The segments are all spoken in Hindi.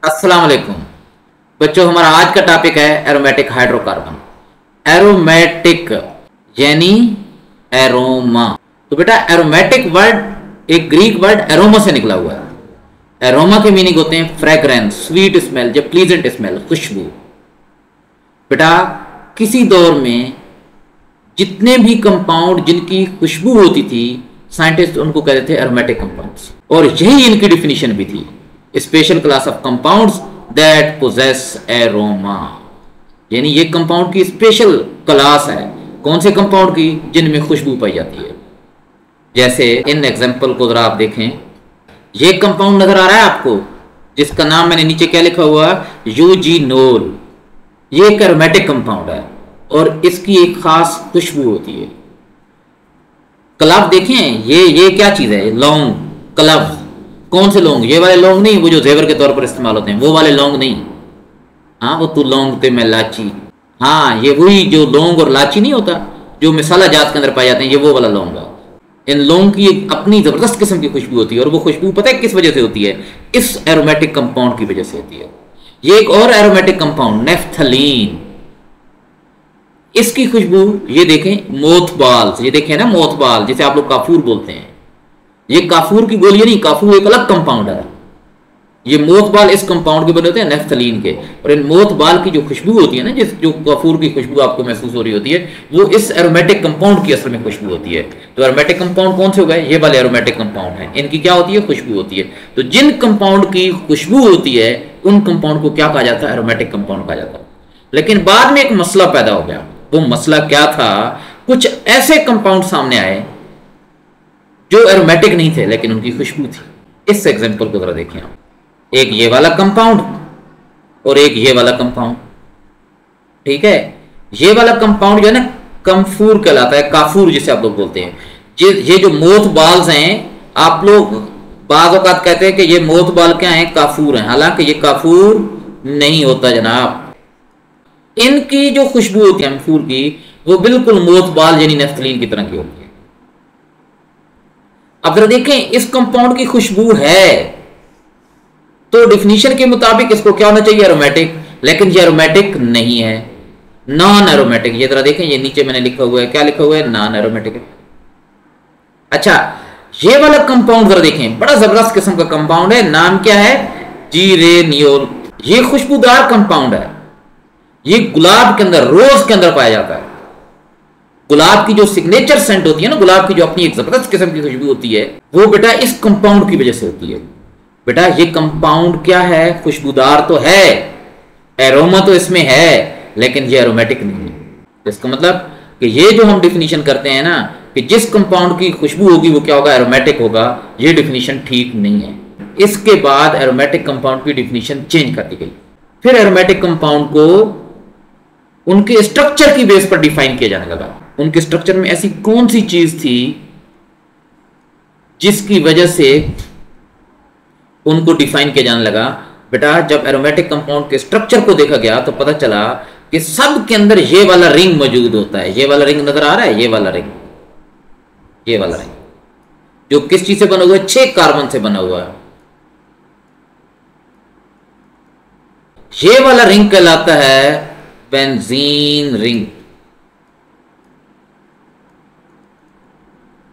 अस्सलाम वालेकुम बच्चों, हमारा आज का टॉपिक है एरोमेटिक हाइड्रोकार्बन। एरोमेटिक यानी एरोमा। तो बेटा एरोमेटिक वर्ड एक ग्रीक वर्ड एरोमा से निकला हुआ है। एरोमा के मीनिंग होते हैं फ्रेग्रेंस, स्वीट स्मेल, जब प्लीजेंट स्मेल, खुशबू। बेटा किसी दौर में जितने भी कंपाउंड जिनकी खुशबू होती थी, साइंटिस्ट उनको कहते थे एरोमेटिक कंपाउंड्स, और यही इनकी डिफिनीशन भी थी, special class of compounds that possess aroma. यानी ये कंपाउंड की स्पेशल क्लास है। कौन से कंपाउंड की? जिनमें खुशबू पाई जाती है। जैसे इन एग्जांपल को जरा आप देखें, ये कंपाउंड नजर आ रहा है आपको, जिसका नाम मैंने नीचे क्या लिखा हुआ, यूजीनोल। ये एक एरोमेटिक कंपाउंड है और इसकी एक खास खुशबू होती है। क्लव देखें, ये क्या चीज है? लौंग, क्लव। कौन से लौंग? ये वाले लौंग नहीं, वो जो जेवर के तौर पर इस्तेमाल होते हैं, वो वाले लौंग नहीं। हाँ, वो तू लौंग ते मैं लाची। हाँ, ये वही जो लौंग और लाची नहीं होता, जो मिसाला जात के अंदर पाए जाते हैं, ये वो वाला लौंग है। इन लौंग की एक अपनी जबरदस्त किस्म की खुशबू होती है, और वो खुशबू पता है किस वजह से होती है? इस एरोमेटिक कंपाउंड की वजह से होती है। ये एक और एरोमेटिक कंपाउंड नेफ्थलीन, इसकी खुशबू ये देखें, मोथबाल्स। ये देखें ना, मोथबाल, जिसे आप लोग काफूर बोलते हैं। ये काफूर की गोली नहीं, काफूर एक अलग कंपाउंड है। ये मोथबाल इस कंपाउंड के बने होते हैं, नेफ्थलीन के। और इन मोथबाल की जो खुशबू होती है ना, जो काफूर की खुशबू आपको महसूस हो रही होती है, वो इस एरोमेटिक कंपाउंड की असल में खुशबू होती है। तो एरोमेटिक कंपाउंड कौन से हो गए? ये वाले एरोमेटिक कंपाउंड हैं। इनकी क्या होती है? खुशबू होती है। तो जिन कंपाउंड की खुशबू होती है, उन कंपाउंड को क्या कहा जाता है? एरोमेटिक कंपाउंड कहा जाता है। लेकिन बाद में एक मसला पैदा हो गया। वो मसला क्या था? कुछ ऐसे कंपाउंड सामने आए जो एरोमेटिक नहीं थे, लेकिन उनकी खुशबू थी। इस एग्जांपल को जरा देखें आप। एक ये वाला कंपाउंड और एक ये वाला कंपाउंड, ठीक है। ये वाला कंपाउंड जो है ना, कम्फूर कहलाता है, काफूर जिसे आप लोग बोलते हैं। ये जो मोथबाल्स हैं, आप लोग बाज़ औक़ात कहते हैं कि ये मोथबाल क्या हैं? काफूर हैं। हालांकि ये काफूर नहीं होता जनाब। इनकी जो खुशबू होती है कम्फूर की, वो बिल्कुल मोथबाल यानी नेफ्थलीन की तरह की होती है। अब जरा देखें, इस कंपाउंड की खुशबू है, तो डिफिनीशन के मुताबिक इसको क्या होना चाहिए? एरोमेटिक। लेकिन ये एरोमेटिक नहीं है, नॉन एरोमेटिक। ये जरा देखें, ये नीचे मैंने लिखा हुआ है, क्या लिखा हुआ है? Non aromatic. अच्छा, ये वाला कंपाउंड जरा देखें, बड़ा जबरदस्त किस्म का कंपाउंड है। नाम क्या है? जीरेनियोल। ये खुशबूदार कंपाउंड है। ये गुलाब के अंदर, रोज के अंदर पाया जाता है। गुलाब की जो सिग्नेचर सेंट होती है ना, गुलाब की जो अपनी एक जबरदस्त किस्म की खुशबू होती है, वो बेटा इस कंपाउंड की वजह से होती है। बेटा ये कंपाउंड क्या है? खुशबूदार तो है, एरोमा तो इसमें है, लेकिन ये एरोमेटिक नहीं है। इसका मतलब कि ये जो हम डिफिनीशन करते हैं ना, कि जिस कंपाउंड की खुशबू होगी वो क्या होगा? एरोमेटिक होगा, ये डिफिनीशन ठीक नहीं है। इसके बाद एरोमेटिक कंपाउंड की डिफिनीशन चेंज कर दी गई। फिर एरोमेटिक कंपाउंड को उनके स्ट्रक्चर की बेस पर डिफाइन किया जाने लगा। उनके स्ट्रक्चर में ऐसी कौन सी चीज थी जिसकी वजह से उनको डिफाइन किया जाने लगा? बेटा जब एरोमेटिक कंपाउंड के स्ट्रक्चर को देखा गया तो पता चला कि सब के अंदर ये वाला रिंग मौजूद होता है। ये वाला रिंग नजर आ रहा है, ये वाला रिंग, ये वाला रिंग जो किस चीज से बना हुआ है? 6 कार्बन से बना हुआ है। ये वाला रिंग कहलाता है बेंजीन रिंग।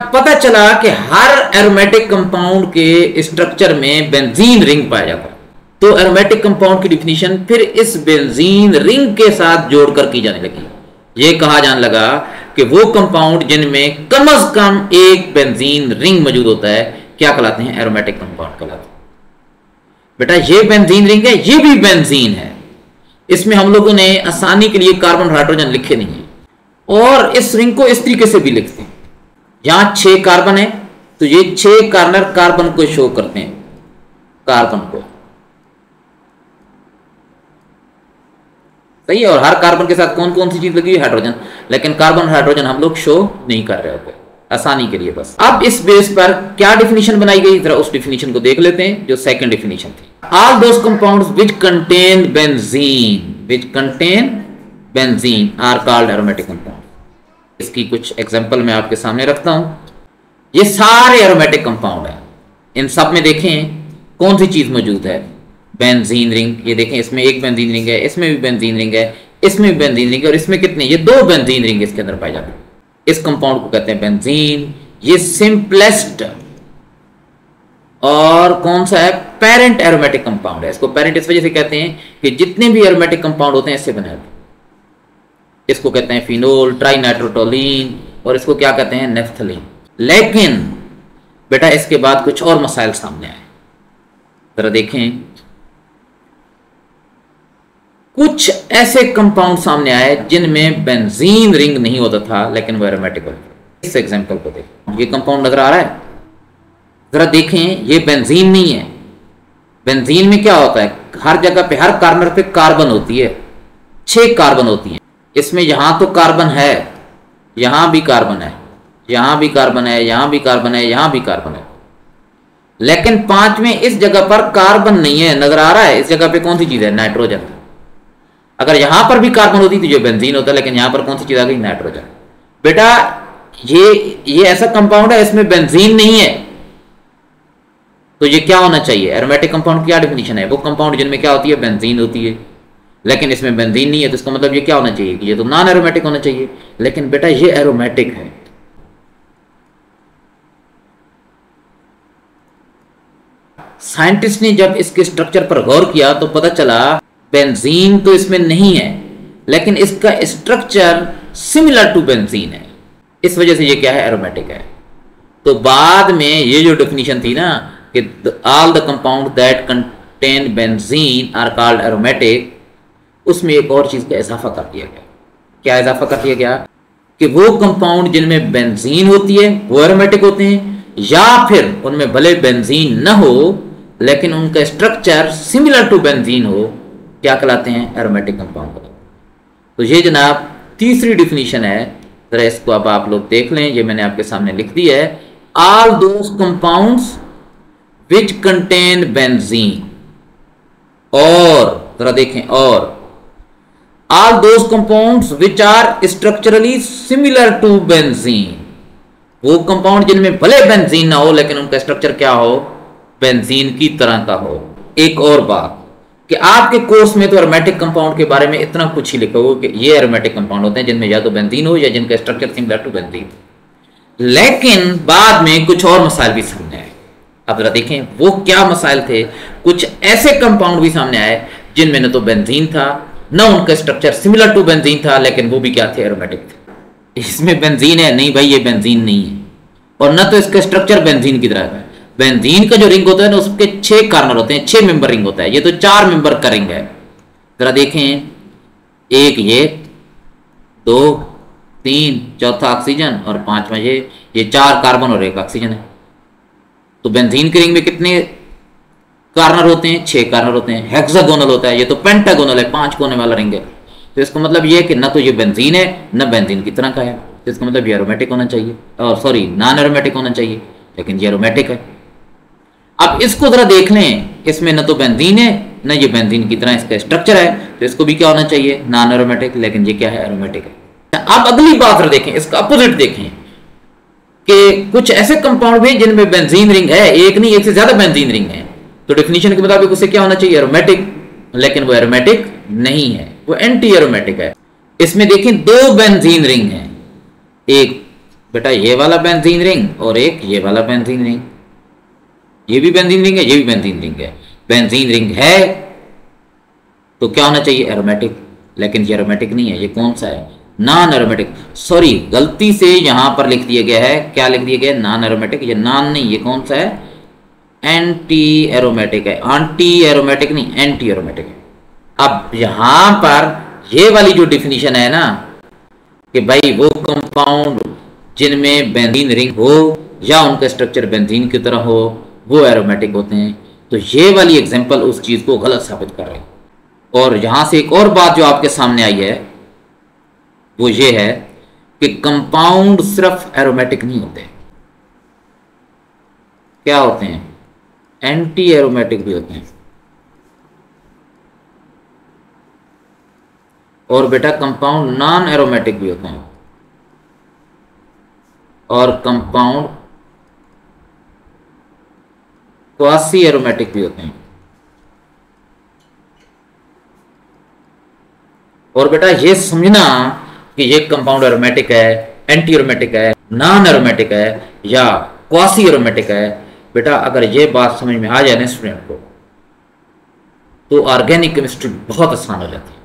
पता चला कि हर एरोमेटिक कंपाउंड के स्ट्रक्चर में बेंजीन रिंग पाया जाता है। तो एरोमेटिक कंपाउंड की डिफिनीशन फिर इस बेंजीन रिंग के साथ जोड़कर की जाने लगी। यह कहा जाने लगा कि वो कंपाउंड जिनमें कम से कम एक बेंजीन रिंग मौजूद होता है, क्या कहलाते हैं? एरोमेटिक कंपाउंड कहलाते हैं। बेटा ये बेंजीन रिंग है, ये भी बेंजीन है। इसमें हम लोगों ने आसानी के लिए कार्बन हाइड्रोजन लिखे नहीं है, और इस रिंग को इस तरीके से भी लिखते हैं। यहां 6 कार्बन है, तो ये 6 कार्नर कार्बन को शो करते हैं, कार्बन को, सही है। और हर कार्बन के साथ कौन कौन सी चीज लगी है? हाइड्रोजन। लेकिन कार्बन हाइड्रोजन हम लोग शो नहीं कर रहे होते, आसानी के लिए बस। अब इस बेस पर क्या डिफिनीशन बनाई गई, जरा उस डिफिनीशन को देख लेते हैं, जो सेकंड डिफिनीशन थी। All those compounds which contain benzene are called aromatic compound. इसकी कुछ एग्जांपल मैं आपके सामने रखता हूं। ये सारे एरोमेटिक कंपाउंड हैं। इन सब में देखें कौन सी चीज मौजूद है? बेंजीन रिंग, ये देखें इसमें एक बेंजीन रिंग है, इसमें भी बेंजीन रिंग है, इसमें भी बेंजीन रिंग है, और इसमें कितने, ये दो बेंजीन रिंग इसके अंदर पाए जाते हैं। इस कंपाउंड को कहते हैं बेंजीन। ये सिंपलेस्ट और कौन सा है, पेरेंट एरोमेटिक कंपाउंड है। इसको पेरेंट इस वजह से कहते हैं कि जितने भी एरोमेटिक कंपाउंड होते हैं इससे बने होते हैं। इसको कहते हैं फिनोल, ट्राइनाइट्रोटोलीन, और इसको क्या कहते हैं, नेफ्थलीन। लेकिन बेटा इसके बाद कुछ और मसाइल सामने आए, जरा देखें। कुछ ऐसे कंपाउंड सामने आए जिनमें बेंजीन रिंग नहीं होता था लेकिन वो एरोमेटिक होता था। इस एग्जांपल को देखें, ये कंपाउंड नजर आ रहा है, जरा देखें, ये बेंजीन नहीं है। बेंजीन में क्या होता है, हर जगह पे, हर कार्नर पे कार्बन होती है, 6 कार्बन होती हैं। इसमें यहां तो कार्बन है, यहां भी कार्बन है, यहां भी कार्बन है, यहां भी कार्बन है, यहां भी कार्बन है, लेकिन 5 में इस जगह पर कार्बन नहीं है। नजर आ रहा है, इस जगह पे कौन सी चीज है, नाइट्रोजन। अगर यहां पर भी कार्बन होती तो ये बेंजीन होता, लेकिन यहां पर कौन सी चीज आ गई, नाइट्रोजन। बेटा ये ऐसा कंपाउंड है इसमें बेंजीन नहीं है, तो ये क्या होना चाहिए, एरोमेटिक कंपाउंड की क्या डेफिनेशन है, वो कंपाउंड जिनमें क्या होती है, बेंजीन होती है, लेकिन इसमें बेंजीन नहीं है, तो इसका मतलब ये क्या होना चाहिए, कि ये तो नॉन एरोमेटिक होना चाहिए। लेकिन बेटा ये एरोमेटिक है। साइंटिस्ट ने जब इसके स्ट्रक्चर पर गौर किया तो पता चला बेंजीन तो इसमें नहीं है, लेकिन इसका स्ट्रक्चर सिमिलर टू बेंजीन है, इस वजह से ये क्या है, एरोमेटिक है। तो बाद में ये जो डेफिनेशन थी ना कि all the compound that contain benzene are called aromatic, उसमें एक और चीज का इजाफा कर दिया गया। क्या इजाफा कर दिया गया, कि वो कंपाउंड जिनमें बेंजीन होती है वो एरोमेटिक होते हैं, या फिर उनमें भले बेंजीन न हो लेकिन उनका स्ट्रक्चर सिमिलर टू बेंजीन हो, क्या कहलाते हैं, एरोमेटिक कंपाउंड। तो ये जनाब तीसरी डिफिनीशन है, जरा इसको अब आप लोग देख लें, ये मैंने आपके सामने लिख दी है। All those compounds which contain benzene, और जरा देखें, और all those compounds which are structurally similar to benzene, वो कंपाउंड जिनमें भले बेंजीन ना हो लेकिन उनका स्ट्रक्चर क्या हो, बेंजीन की तरह का हो। एक और बात कि आपके कोर्स में तो एरोमेटिक कंपाउंड के बारे में इतना कुछ ही लिखा हो कि ये एरोमेटिक कंपाउंड होते हैं जिनमें या तो बेंजीन हो या जिनका स्ट्रक्चर सिमिलर टू बेंजीन, लेकिन बाद में कुछ और मसाइल भी सामने आए। अब जरा देखें वो क्या मसाइल थे। कुछ ऐसे कंपाउंड भी सामने आए जिनमें न तो बेंजीन था, न उनका स्ट्रक्चर सिमिलर टू बेंजीन था, लेकिन वो भी क्या थे, एरोमेटिक थे। इसमें बेंजीन है, नहीं भाई ये बेंजीन नहीं है, और न तो इसका स्ट्रक्चर बेंजीन की तरह है। बेंजीन का जो रिंग होता है ना उसके 6 कार्नर होते हैं, 6 मेंबर रिंग होता है, ये तो 4 मेंबर का रिंग है। जरा देखें, एक ये, 2, 3, चौथा ऑक्सीजन, और 5वां ये 4 कार्बन और 1 ऑक्सीजन है। तो बेंजीन के रिंग में कितने कार्नर होते हैं, 6 कार्नर होते हैं। हेक्सागोनल होता है, ये तो पेंटागोनल है, 5 कोने वाला रिंग है। तो इसका मतलब ये है कि ना तो ये बेंजीन है न बेंजीन की तरह का है, तो इसका मतलब ये एरोमेटिक होना चाहिए, और सॉरी नॉन एरोमेटिक होना चाहिए, लेकिन ये एरोमेटिक है। अब इसको जरा देख लें, इसमें न तो बेंजीन है न ये बेंजीन की तरह इसका स्ट्रक्चर है, तो इसको भी क्या होना चाहिए, नॉन एरोमेटिक, लेकिन ये क्या है, एरोमेटिक है। अब अगली बात जरा देखें, इसका अपोजिट देखें कि कुछ ऐसे कंपाउंड भी जिनमें बेंजीन रिंग है, एक नहीं एक से ज्यादा बेंजीन रिंग है, तो डेफिनेशन के मुताबिक उसे क्या होना चाहिए, एरोमेटिक, लेकिन वो एरोमेटिक नहीं है, वो एंटी एरोमेटिक है। इसमें देखें 2 बेंजीन रिंग है, एक बेटा ये वाला बेंजीन रिंग और एक ये वाला बेंजीन रिंग, ये भी बेंजीन रिंग है, ये भी बेंजीन रिंग है। बेंजीन रिंग है तो क्या होना चाहिए, एरोमेटिक, लेकिन ये एरोमेटिक नहीं है। ये कौन सा है, नॉन एरोमेटिक। सॉरी गलती से यहां पर लिख दिया गया है, क्या लिख दिया गया है, नॉन एरोमेटिक। ये नॉन नहीं, ये कौन सा है, एंटी एरोमेटिक है। एंटी एरोमेटिक नहीं, एंटी एरोमेटिक है। अब यहां पर ये वाली जो डिफिनीशन है ना कि भाई वो कंपाउंड जिनमें बेंजीन रिंग हो या उनका स्ट्रक्चर बेंजीन की तरह हो वो एरोमेटिक होते हैं, तो ये वाली एग्जांपल उस चीज को गलत साबित कर रहे हैं। और यहां से एक और बात जो आपके सामने आई है वो ये है कि कंपाउंड सिर्फ एरोमेटिक नहीं होते, क्या होते हैं, एंटी एरोमेटिक भी होते हैं। और बेटा कंपाउंड नॉन एरोमेटिक भी होते हैं, और कंपाउंड क्वासी एरोमेटिक भी होते हैं। और बेटा ये समझना कि ये कंपाउंड एरोमेटिक है, एंटी एरोमेटिक है, नॉन एरोमेटिक है या क्वासी एरोमेटिक है। बेटा अगर ये बात समझ में आ जाए ना स्टूडेंट को, तो ऑर्गेनिक केमिस्ट्री बहुत आसान हो जाती है।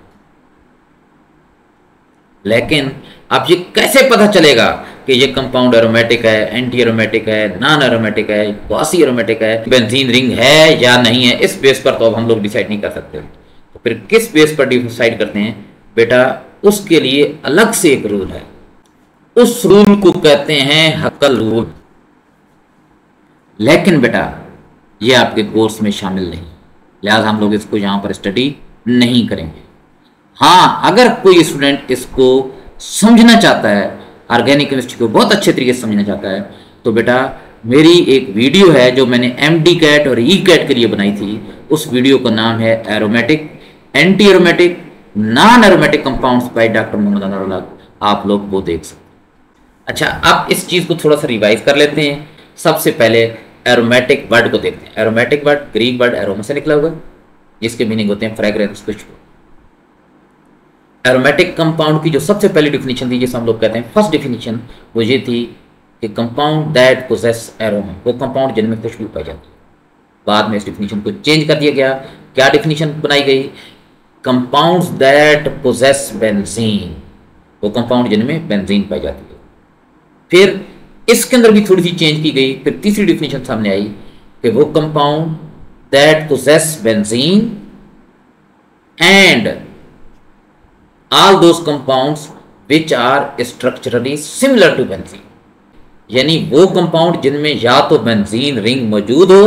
लेकिन अब ये कैसे पता चलेगा कि ये कंपाउंड एरोमेटिक है, एंटी एरोमेटिक है, नॉन एरोमेटिक है, क्वासी एरोमेटिक है, बेंजीन रिंग है या नहीं है, इस बेस पर तो अब हम लोग डिसाइड नहीं कर सकते। तो फिर किस बेस पर डिसाइड करते हैं? बेटा उसके लिए अलग से एक रूल है, उस रूल को कहते हैं हक्कल रूल। लेकिन बेटा ये आपके कोर्स में शामिल नहीं, लिहाजा हम लोग इसको यहां पर स्टडी नहीं करेंगे। हाँ, अगर कोई स्टूडेंट इसको समझना चाहता है, ऑर्गेनिक केमिस्ट्री को बहुत अच्छे तरीके से समझना चाहता है, तो बेटा मेरी एक वीडियो है जो मैंने एमडी कैट और ई कैट के लिए बनाई थी। उस वीडियो का नाम है aromatic, anti aromatic, non aromatic compounds by doctor Mohammad Anwar. आप लोग वो देख सकते हैं। अच्छा, अब इस चीज को थोड़ा सा रिवाइज कर लेते हैं। सबसे पहले एरोमेटिक वर्ड को देखते हैं। Aromatic word Greek word aroma से निकला हुआ, जिसके मीनिंग होते हैं फ्रेग्रेंस, खुशबू। एरोमेटिक कंपाउंड की जो सबसे पहली डिफिनीशन थी, जिसे हम लोग कहते हैं फर्स्ट डिफिनीशन, वो ये थी कि कंपाउंड दैट पोजेस एरोमा, वो कंपाउंड जिनमें खुशबू पाई जाती है। बाद में इस डिफिनीशन को चेंज कर दिया गया। क्या डिफिनीशन बनाई गई? कंपाउंड्स दैट पोजेस बेंजीन, वो कंपाउंड जिनमें बेंजीन पाई जाती है। फिर इसके अंदर भी थोड़ी सी चेंज की गई। फिर तीसरी डिफिनीशन सामने आई कि वो compound that possess benzene and all those compounds which are structurally similar to benzene, यानी वो कंपाउंड जिनमें या तो बेंजीन रिंग मौजूद हो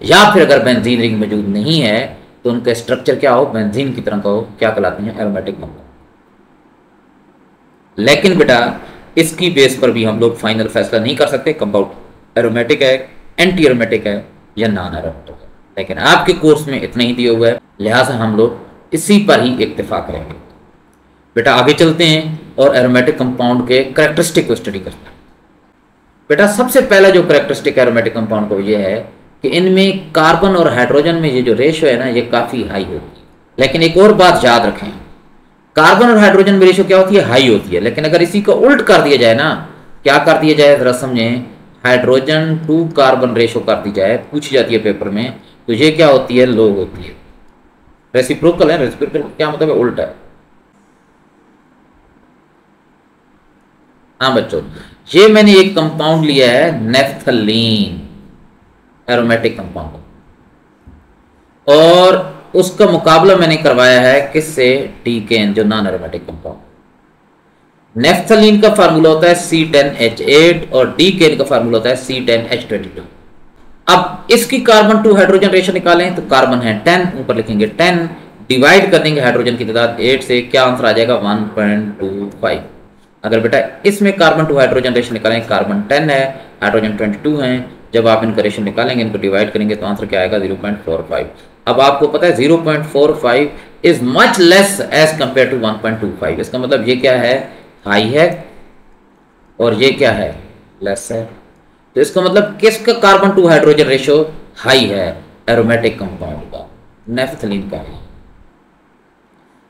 या फिर अगर बेंजीन रिंग मौजूद नहीं है तो उनका स्ट्रक्चर क्या हो, बेंजीन की तरह का हो, क्या कहलाते हैं? Aromatic compound. लेकिन बेटा इसकी बेस पर भी हम लोग फाइनल फैसला नहीं कर सकते कंपाउंड एरोमेटिक है, एंटी एरोमेटिक है या नॉन एरोमेटिक है। लेकिन आपके कोर्स में इतना ही दिया हुआ है, लिहाजा हम लोग इसी पर ही इत्तेफाक करेंगे। बेटा आगे चलते हैं और एरोमेटिक कंपाउंड के कैरेक्टरिस्टिक को स्टडी करते हैं। बेटा सबसे पहला जो कैरेक्टरिस्टिक एरोमेटिक कंपाउंड को ये है कि इनमें कार्बन और हाइड्रोजन में ये जो रेशो है ना, ये काफ़ी हाई होती है। लेकिन एक और बात याद रखें, कार्बन और हाइड्रोजन में रेशो क्या होती है? हाई होती है। लेकिन अगर इसी को उल्ट कर दिया जाए ना, क्या कर दिया जाए जरा समझें, हाइड्रोजन टू कार्बन रेशो कर दी जाए, पूछी जाती है पेपर में, तो ये क्या होती है? लो होती है। रेसिप्रोकल है। रेसिप्रोकल क्या मतलब है? उल्टा है। हाँ बच्चों, ये मैंने एक कंपाउंड लिया है नेफ्थलीन, एरोमेटिक कंपाउंड, और उसका मुकाबला मैंने करवाया है किससे? डीकेन, जो नॉन एरोमेटिक कंपाउंड। नेफ्थलीन का फार्मूला होता है C10H8 और डीकेन का फार्मूला होता है C10H22। अब इसकी कार्बन टू हाइड्रोजन रेशो निकालें तो कार्बन है 10, ऊपर लिखेंगे 10, डिवाइड कर देंगे हाइड्रोजन की तादाद 8 से, क्या आंसर आ जाएगा? 1.25। अगर बेटा इसमें कार्बन टू हाइड्रोजन रेशो निकालेंगे, कार्बन 10 है, हाइड्रोजन 22 है, जब आप इनका रेशो निकालेंगे, इनको डिवाइड करेंगे तो आंसर क्या आएगा? 0.45। अब आपको पता है 0.45 is much less as compare to 1.25। इसका मतलब ये क्या है? हाई है, और ये क्या है? लेस है। तो इसका मतलब किसका carbon to hydrogen ratio high है? एरोमेटिक कंपाउंड का, नेफ्थलीन का है।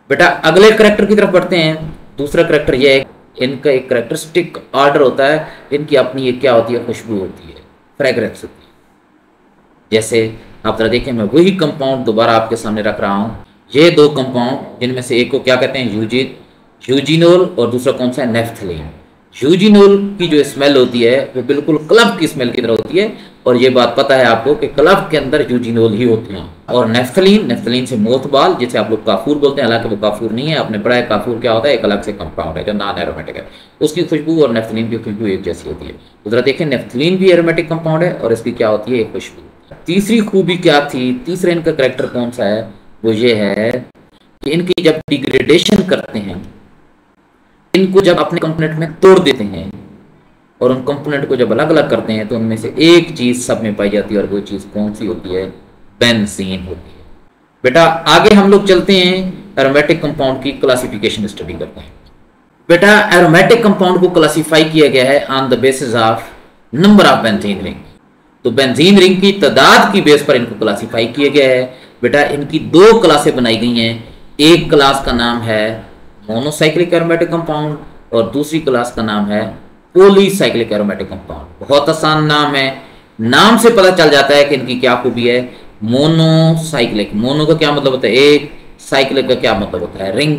बेटा अगले करेक्टर की तरफ बढ़ते हैं। दूसरा करेक्टर ये है, इनका एक करेक्टरिस्टिक ऑर्डर होता है, इनकी अपनी ये क्या होती है? खुशबू होती है, फ्रेग्रेंस होती है। जैसे आप जरा देखें, मैं वही कंपाउंड दोबारा आपके सामने रख रहा हूँ। ये दो कंपाउंड, जिनमें से एक को क्या कहते हैं? यूजिनोल, और दूसरा कौन सा है? नेफ्थलीन। यूजिनोल की जो स्मेल होती है वो बिल्कुल क्लब की स्मेल की तरह होती है, और ये बात पता है आपको कि क्लब के अंदर यूजिनोल ही होते हैं। और नेफ्थलीन से मोथबाल, जिसे आप लोग काफूर बोलते हैं, हालांकि वो काफूर नहीं है, आपने पढ़ा है काफूर क्या होता है? एक अलग से कंपाउंड है जो नॉन एरोमेटिक है। उसकी खुशबू और नेफ्थलीन की खुशबू एक जैसी होती है। तो जरा देखें, नेफ्थलीन भी एरोमेटिक कंपाउंड है और इसकी क्या होती है? एक खुशबू। तीसरी खूबी क्या थी? तीसरा इनका करेक्टर कौन सा है? वो ये है कि इनकी जब डिग्रेडेशन करते हैं, इनको जब अपने कंपोनेंट में तोड़ देते हैं और उन कंपोनेंट को जब अलग अलग करते हैं, तो उनमें से एक चीज सब में पाई जाती है, और वो चीज कौन सी होती है? बेंजीन होती है। बेटा आगे हम लोग चलते हैं, एरोमेटिक कंपाउंड की क्लासिफिकेशन स्टडी करते हैं। बेटा एरोमेटिक कंपाउंड को क्लासिफाई किया गया है on the basis of number of benzene ring. तो बेंजीन रिंग की तादाद की बेस पर इनको क्लासिफाई किया गया है। बेटा इनकी दो क्लासें बनाई गई हैं। एक क्लास का नाम है मोनोसाइक्लिक एरोमेटिक कंपाउंड, और दूसरी क्लास का नाम है पॉलीसाइक्लिक एरोमेटिक कंपाउंड। बहुत आसान नाम है, नाम से पता चल जाता है कि इनकी क्या खूबी है। मोनोसाइक्लिक, मोनो का क्या मतलब होता है एक, साइक्लिक का क्या मतलब होता है रिंग,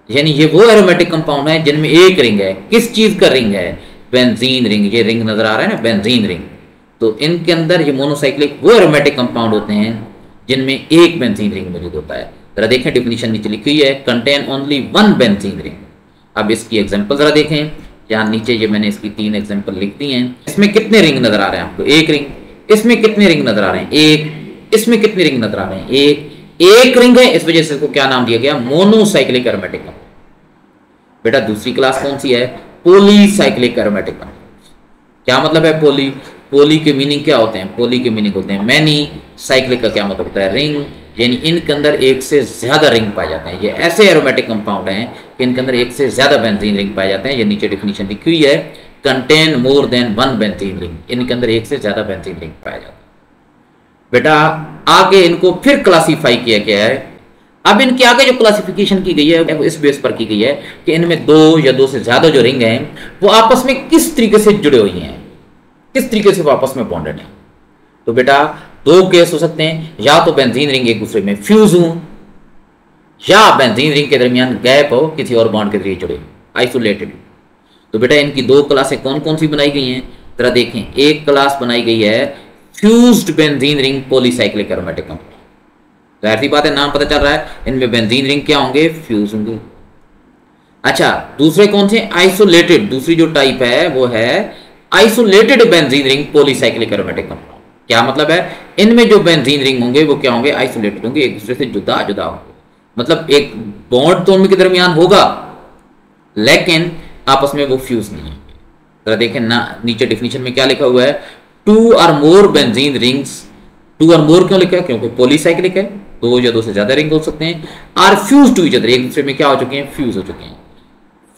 यानी ये वो एरोमेटिक कंपाउंड है जिनमें एक रिंग है। किस चीज का रिंग है? Benzene ring. ये रिंग नजर आ रहा है ना, बेंजीन रिंग। तो इनके अंदर ये मोनोसाइक्लिक वो एरोमेटिक कंपाउंड होते हैं जिनमें एक बेंजीन रिंग मौजूद होता है। जरा देखें, डेफिनेशन नीचे लिखी हुई है, contain only one benzene ring. अब इसकी एग्जांपल जरा देखें, यहाँ नीचे ये मैंने इसकी 3 एग्जांपल लिख दी हैं। इसमें कितने रिंग नजर आ रहे हैं आपको? एक रिंग। इसमें कितने रिंग नजर आ रहे हैं? एक। इसमें कितने रिंग नजर आ रहे हैं? एक रिंग है, इस वजह से इसको क्या नाम दिया गया? Monocyclic aromatic compound. बेटा दूसरी क्लास कौन सी है? Polycyclic aromatic compound. क्या मतलब है पॉली? पॉली के मीनिंग क्या होते हैं? पॉली के मीनिंग होते हैं मैनी, साइक्लिक का क्या मतलब होता है? रिंग, यानी इनके अंदर एक से ज्यादा रिंग पाए जाते हैं। ये ऐसे एरोमेटिक कंपाउंड हैं कि इनके अंदर एक से ज्यादा बेंजीन रिंग पाए जाते हैं। ये नीचे डेफिनेशन लिखी हुई है, contain more than one benzene ring. इनके अंदर एक से ज्यादा बेंजीन रिंग पाया जाता है। बेटा आगे इनको फिर क्लासीफाई किया गया है। अब इनके आगे जो क्लासिफिकेशन की गई है वो इस बेस पर की गई है कि इनमें दो या दो से ज्यादा जो रिंग हैं वो आपस में किस तरीके से जुड़े हुए हैं, किस तरीके से वो आपस में बॉन्डेड हैं। तो बेटा दो केस हो सकते हैं, या तो बेंजीन रिंग एक दूसरे में फ्यूज हो, या बेंजीन रिंग के दरमियान गैप हो, किसी और बॉन्ड के जरिए जुड़े, आइसोलेटेड। तो बेटा इनकी दो क्लासें कौन कौन सी बनाई गई हैं? जरा देखें, एक क्लास बनाई गई है fused benzene ring polycyclic aromatic compound. जाहिर सी बात है, नाम पता चल रहा है, इनमें बेंजीन रिंग क्या होंगे? फ्यूज होंगे। अच्छा, दूसरे कौन से? आइसोलेटेड। दूसरी जो टाइप है वो है isolated benzene ring polycyclic aromatic compound. क्या मतलब है? इनमें जो बेंजीन रिंग होंगे वो क्या होंगे? आइसोलेटेड होंगे, एक दूसरे से जुदा जुदा होंगे। मतलब एक बॉन्ड तो उनके दरमियान होगा लेकिन आपस में वो फ्यूज नहीं होंगे। जरा देखें ना, नीचे डेफिनेशन में क्या लिखा हुआ है? टू और मोर बेंजीन रिंग्स। टू और मोर क्यों लिखा है? क्योंकि पॉलीसाइक्लिक है, दो या दो से ज्यादा रिंग हो सकते हैं। Are fused to each other, एक दूसरे में क्या हो चुके हैं? फ्यूज हो चुके हैं।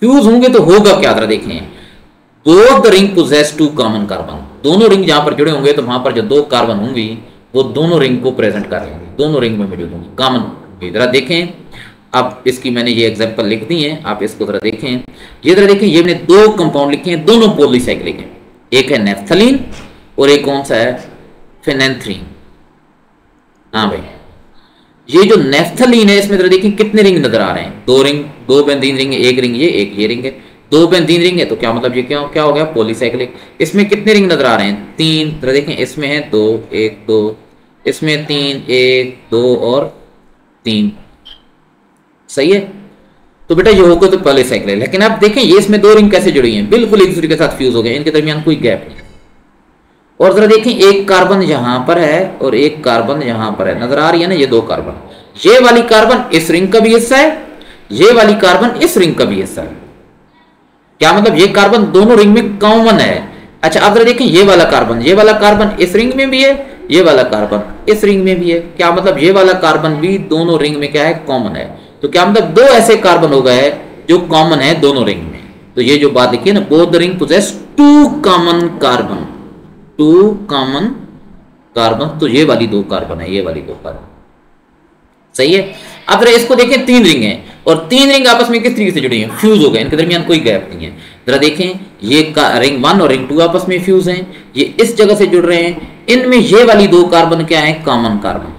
फ्यूज होंगे तो होगा क्या? जरा देखें, both the ring possess two common carbon. दोनों रिंग जहां पर जुड़े होंगे तो वहां पर जो दो कार्बन होंगी वो दोनों रिंग को प्रेजेंट कर लेंगे, दोनों रिंग में मौजूद होंगी, कॉमन। जरा देखें, अब इसकी मैंने ये एग्जांपल लिख दी है, आप इसको जरा देखें। ये जरा देखें, ये मैंने दो कंपाउंड लिखे हैं, दोनों पॉलीसाइक्लिक हैं। एक है नेफ्थलीन और एक कौन सा है? फेनेंथ्रीन। हाँ भाई, ये जो नेफ्थलीन है इसमें जरा देखिए कितने रिंग नजर आ रहे हैं? दो रिंग, दो बेंजीन रिंग है, एक रिंग ये, एक ये रिंग है। दो बेंजीन रिंग है तो क्या मतलब ये क्या क्या हो गया? पॉलीसाइक्लिक। इसमें कितने रिंग नजर आ रहे हैं? 3। जरा देखें, इसमें है 2, 1 2, इसमें 3, 1 2 और 3। सही है। तो बेटा ये होगा तो पॉलीसाइक्लिक। लेकिन आप देखें ये इसमें दो रिंग कैसे जुड़ी हैं? बिल्कुल एक दूसरे के साथ फ्यूज हो गए, इनके दरमियान कोई गैप नहीं। और जरा देखें, एक कार्बन यहां पर है और एक कार्बन यहां पर है, नजर आ रही है ना ये दो कार्बन। ये वाली कार्बन इस रिंग का भी हिस्सा है, ये वाली कार्बन इस रिंग का भी हिस्सा है। क्या मतलब? ये कार्बन दोनों रिंग में कॉमन है। अच्छा, अब जरा देखें, ये वाला कार्बन इस रिंग में भी है, ये वाला कार्बन इस रिंग में भी है। क्या मतलब? ये वाला कार्बन भी दोनों रिंग में क्या है? कॉमन है। तो क्या मतलब? दो ऐसे कार्बन हो गए जो कॉमन है दोनों रिंग में। तो ये जो बात लिखी है ना, both the ring possess two common carbon, two common carbon. तो ये वाली दो कार्बन है, ये वाली दो कार्बन। सही है। अब जरा इसको देखें, 3 रिंग है और 3 रिंग आपस में किस तरीके से जुड़ी हैं? फ्यूज हो गए, इनके दरमियान कोई गैप नहीं है। जरा देखें, ये रिंग 1 और रिंग 2 आपस में फ्यूज हैं, ये इस जगह से जुड़ रहे हैं। इनमें ये वाली दो कार्बन क्या है? Common carbon.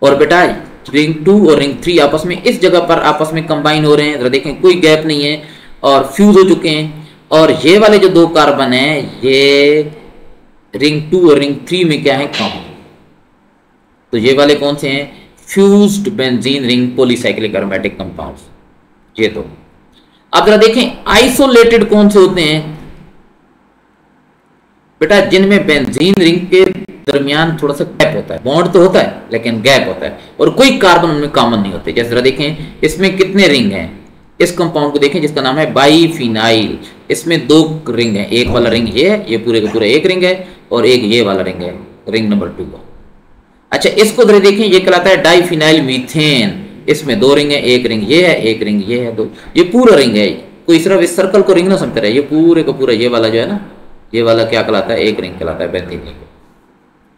और बेटा रिंग 2 और रिंग 3 आपस में इस जगह पर आपस में कंबाइन हो रहे हैं। जरा देखें, कोई गैप नहीं है और फ्यूज हो चुके हैं। और ये वाले जो दो कार्बन है ये रिंग 2 और रिंग 3 में क्या है? कॉमन। तो ये वाले कौन से हैं? Fused benzene ring polycyclic aromatic compounds, ये दो। अब जरा देखें, आइसोलेटेड कौन से होते हैं? बेटा जिनमें बेंजीन रिंग के दरमियान थोड़ा सा गैप होता है, बॉन्ड तो होता है लेकिन गैप होता है और कोई कार्बन उनमें कॉमन नहीं होते। जैसे जरा देखें, इसमें कितने रिंग हैं? इस कंपाउंड को देखें जिसका नाम है बाईफिनाइल। इसमें 2 रिंग है, एक वाला रिंग ये है, ये पूरे का पूरा एक रिंग है, और एक ये वाला रिंग है, रिंग नंबर 2। अच्छा, इसको जरा देखें, ये कहलाता है डाइफिनाइल मीथेन। इसमें 2 रिंग है, एक रिंग ये है, एक रिंग ये है, 2। ये पूरा रिंग है, कोई सिर्फ इस सर्कल को रिंग ना समझते रहे, ये पूरे का पूरा ये वाला जो है ना, ये वाला क्या कहलाता है? एक रिंग कहलाता है, बेंजीन रिंग।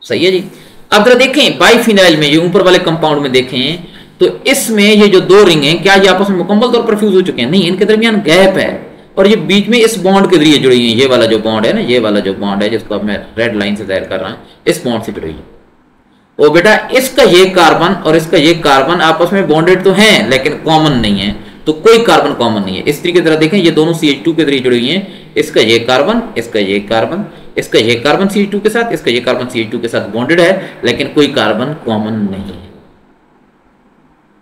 सही है जी। अब जरा देखें बाइफिनाइल में, ये ऊपर वाले कंपाउंड में देखें तो इसमें ये जो दो रिंग हैं, क्या ये आपस में मुकम्मल तौर पर फ्यूज हो चुके हैं? नहीं, इनके दरमियान गैप है और ये बीच में इस बॉन्ड के जरिए जुड़ी हैं। ये वाला जो बॉन्ड है ना, ये वाला जो बॉन्ड है जिसको अब मैं रेड लाइन से जाहिर कर रहा हूं, इस बॉन्ड से जुड़ी है। ओ बेटा, इसका ये कार्बन और इसका ये कार्बन आपस में बॉन्डेड तो हैं लेकिन कॉमन नहीं है, तो कोई कार्बन कॉमन नहीं है। इस तरीके तरह देखें, ये दोनों CH2 के जरिए जुड़ी हुई हैं। इसका ये कार्बन, इसका ये कार्बन, इसका ये कार्बन CH2 के साथ, इसका ये कार्बन CH2 के साथ बॉन्डेड है, लेकिन कोई कार्बन कॉमन नहीं है।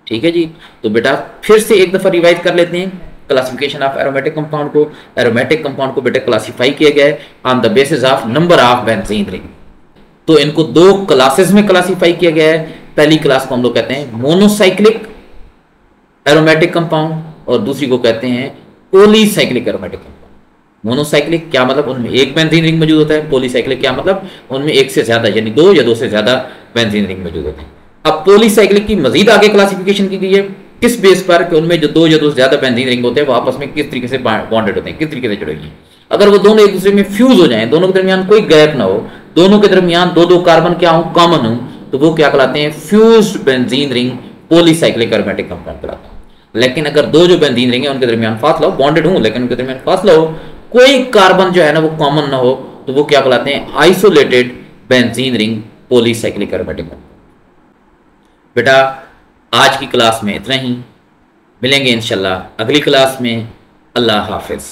ठीक है जी। तो बेटा फिर से एक दफा रिवाइज कर लेते हैं क्लासिफिकेशन ऑफ एरोमेटिक कंपाउंड को। एरोमेटिक कंपाउंड को बेटा क्लासिफाई किया गया है on the basis of number of benzene ring. तो इनको दो क्लासेस में क्लासिफाई किया गया है। पहली क्लास को हम लोग कहते हैं मोनोसाइक्लिक एरोमेटिक कंपाउंड और दूसरी को कहते हैं पॉलीसाइक्लिक एरोमेटिक कंपाउंड। मोनोसाइक्लिक क्या मतलब? उनमें एक बेंजीन रिंग मौजूद होता है। पॉलीसाइक्लिक क्या मतलब? उनमें एक से ज्यादा यानी दो या दो से ज्यादा बेंजीन रिंग मौजूद होते हैं। अब पॉलीसाइक्लिक की मजीद आगे क्लासिफिकेशन की गई है किस बेस पर कि उनमें जो दो या दो से ज्यादा बेंजीन रिंग होते हैं वो आपस में किस तरीके से बॉन्डेड होते हैं, किस तरीके से जुड़े हैं। अगर वो दोनों एक दूसरे में फ्यूज हो जाएं, दोनों के दरमियान कोई गैप ना हो, दोनों के दरमियान दो दो कार्बन क्या हो, कॉमन हो, तो वो क्या कहलाते हैं? Fused benzene ring polycyclic aromatic compound कहलाते हैं। लेकिन अगर दो जो बेंजीन रिंग है उनके दरमियान फासला हो, बॉन्डेड हो लेकिन उनके दरमियान फासला हो, कोई कार्बन जो है ना वो कॉमन ना हो, तो वो क्या कहलाते हैं? Isolated benzene ring polycyclic aromatic compound. बेटा आज की क्लास में इतना ही, मिलेंगे इंशाल्लाह अगली क्लास में। अल्लाह हाफिज।